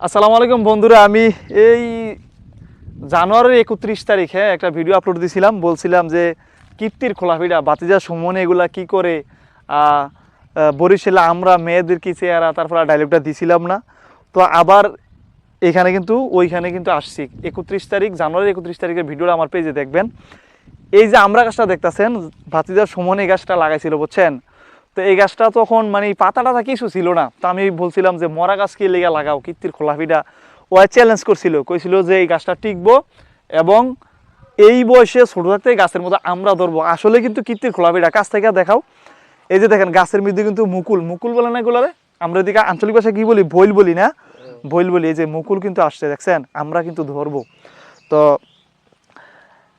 আসসালামু আলাইকুম বন্ধুরা, আমি এই জানুয়ারির 31 তারিখে একটা ভিডিও আপলোড দিয়েছিলাম। বলছিলাম যে কীর্তির খোলাপিঠা বাতিজা সুমন এগুলা কি করে বরিশালে আমরা মেয়েদের কি চেহারা, তারপর ডায়লগটা দিছিলাম না। তো আবার এখানে কিন্তু ওইখানে কিন্তু আসছি 31 তারিখ, জানুয়ারির 31 তারিখের ভিডিওটা আমার পেজে দেখবেন। এই যে আমরা গাছটা দেখতেছেন, ভাতিজা সুমন এই গাছটা লাগাইছিল, বুঝছেন। তো এই গাছটা তখন মানে পাতা টাতা কিছু ছিল না। তো আমি বলছিলাম যে মরা গাছ কি লেগে লাগাও, কীর্তির খোলাপিঠা। ও চ্যালেঞ্জ করছিল, কইছিল যে এই গাছটা টিকবো এবং এই বয়সে ছোটো থাকতে গাছের মধ্যে আমরা ধরবো। আসলে কিন্তু কীর্তির খোলাপিঠা কাছ থেকে দেখাও। এই যে দেখেন গাছের মধ্যে কিন্তু মুকুল মুকুল বলে না এগুলারে, আমরা এদিকে আঞ্চলিক ভাষায় কি বলি, বইল বলি না, বইল বলি। এই যে মুকুল কিন্তু আসছে, দেখছেন, আমরা কিন্তু ধরবো। তো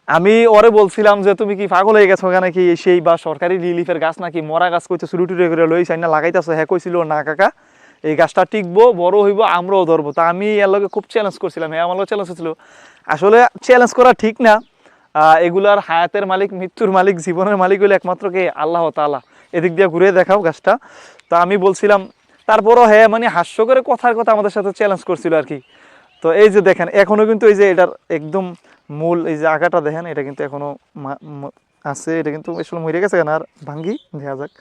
আমি ওরে বলছিলাম যে তুমি কি পাগল হয়ে গেছো, ওখানে কি সেই বা সরকারি রিলিফের গাছ নাকি মরা গাছ কইতে চুরি টুরি করে লই চাই না লাগাইতেছো। হ্যাঁ কইছিল না কাকা, এই গাছটা টিকবো, বড় হইব, আমরাও ধরবো। তা আমি এর লগে খুব চ্যালেঞ্জ করছিলাম, হ্যাঁ আমার চ্যালেঞ্জ হচ্ছিল। আসলে চ্যালেঞ্জ করা ঠিক না। এগুলার হায়াতের মালিক, মৃত্যুর মালিক, জীবনের মালিক হইলে একমাত্র কে, আল্লাহ তাআলা। এদিক দিয়ে ঘুরে দেখাও গাছটা। তা আমি বলছিলাম, তারপরও হ্যাঁ মানে হাস্য করে কথার কথা আমাদের সাথে চ্যালেঞ্জ করছিল আর কি। তো এই যে দেখেন এখনো কিন্তু এই যে এটার একদম মূল এই যে আগাটা দেখেন, এটা কিন্তু এখনো আছে। এটা কিন্তু আসলে মরে গেছে কেন, আর ভাঙ্গি দেখা যাক।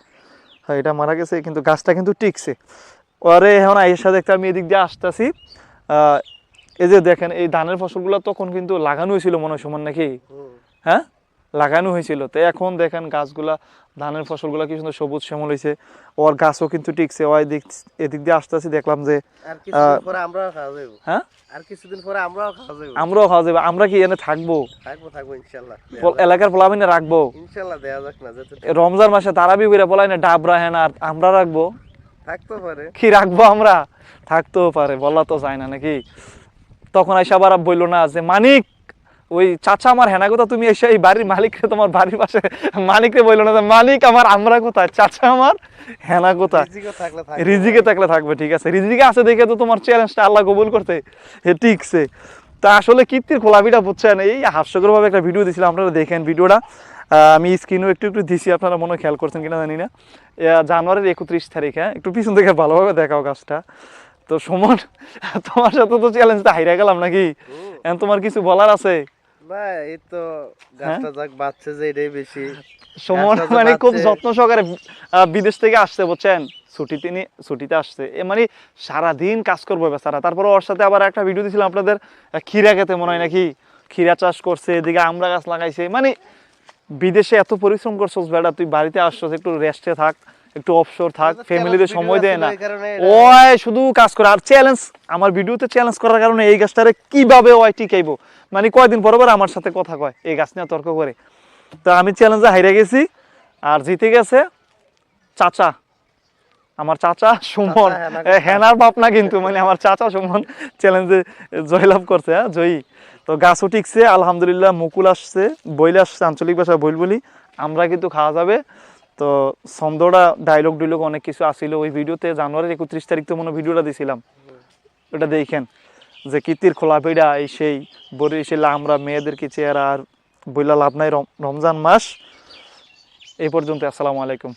হ্যাঁ এটা মারা গেছে, কিন্তু গাছটা কিন্তু টিকছে। ওরে এখন আইসা দেখতে আমি এদিক দিয়ে আসতেছি। এই যে দেখেন এই ধানের ফসলগুলো তখন কিন্তু লাগানো হয়েছিল মনে হয় সমান নাকি, হ্যাঁ লাগানো হয়েছিল। তো এখন দেখেন গাছগুলা, ধানের ফসলগুলা কি সুন্দর সবুজ শ্যামল হয়েছে। ওর গাছও কিন্তু টিকছে। ওই এদিক দিয়ে আসতেছি, দেখলাম যে হ্যাঁ আমরাও খাওয়া যাবে। আমরা কি এনে থাকবো, এলাকার পোলামিনে রাখবো রমজান মাসে তারাবি করে বলাই না ডাবরা, হ্যাঁ আর আমরা রাখবো, থাকতে পারে কি রাখবো আমরা, থাকতেও পারে, বলা তো যায় না নাকি। তখন আইসা আবার বললো না যে মানিক, ওই চাচা আমার হেনা কথা, তুমি এসে এই বাড়ির মালিকরে, তোমার বাড়ির পাশে মালিকরে বললো না যে মালিক আমার আমরা কোথায়, চাচা আমার হেনা কোথায়। রিজিকে থাকলে থাকবে, ঠিক আছে, রিজিকে আছে দেখে তো তোমার চ্যালেঞ্জটা আল্লাহ কবুল করতে হে ঠিকছে। তা আসলে কীর্তির খোলাপিঠা বুঝছেন, এই হাস্যকরভাবে একটা ভিডিও দিয়েছিলাম, আপনারা দেখেন ভিডিওটা। আমি স্ক্রিনও একটু একটু দিছি, আপনারা মনে খেয়াল করছেন কিনা জানি না। জানুয়ারির 31 তারিখ, হ্যাঁ একটু পিছন থেকে ভালোভাবে দেখাও গাছটা। তো সুমন, তোমার সাথে তো চ্যালেঞ্জটা হাইরা গেলাম নাকি, এখন তোমার কিছু বলার আছে? না এই তো গাছটা যাক বাচ্চা যে এটাই বেশি। সুমন মানে খুব যত্ন সহকারে বিদেশ থেকে আসছে, বুঝছেন, ছুটিতে আসছে। মানে সারাদিন কাজ করবো বেচারা। তারপরে ওর সাথে আবার একটা ভিডিও দিয়েছিলাম আপনাদের, ক্ষীরা খেতে মনে হয় নাকি, ক্ষীরা চাষ করছে, এদিকে আমরা গাছ লাগাইছে। মানে বিদেশে এত পরিশ্রম করছস বেটা, তুই বাড়িতে আসছস, একটু রেস্টে থাক, একটু অবসর থাক, ফ্যামিলিতে সময় দেয় না, ওই শুধু কাজ করে। আর চ্যালেঞ্জ, আমার ভিডিওতে চ্যালেঞ্জ করার কারণে এই গাছটারে কিভাবে ওই টিকাইবো, মানে কয়দিন পর পর আমার সাথে কথা কয়, এই গাছ নিয়ে তর্ক করে। তো আমি চ্যালেঞ্জে হাইরে গেছি, আর জিতে গেছে চাচা, আমার চাচা সুমন, হেনার বাপ না কিন্তু, মানে আমার চাচা সুমন চ্যালেঞ্জে জয়লাভ করছে, হ্যাঁ জয়ী। তো গাছও টিকছে আলহামদুলিল্লাহ, মুকুল আসছে, বইলে আসছে, আঞ্চলিক ভাষায় বইল বলি, আমরা কিন্তু খাওয়া যাবে। তো ছন্দটা ডায়লগ অনেক কিছু আসিল ওই ভিডিওতে। জানুয়ারির 31 তারিখ তো মনে ভিডিওটা দিছিলাম, ওটা দেখেন যে কীর্তির খোলাপিঠা, এই সেই বরিশালে আমরা মেয়েদের কি চেহারা। আর বইলা লাভ নাই, রমজান মাস এই পর্যন্ত। আসসালামু আলাইকুম।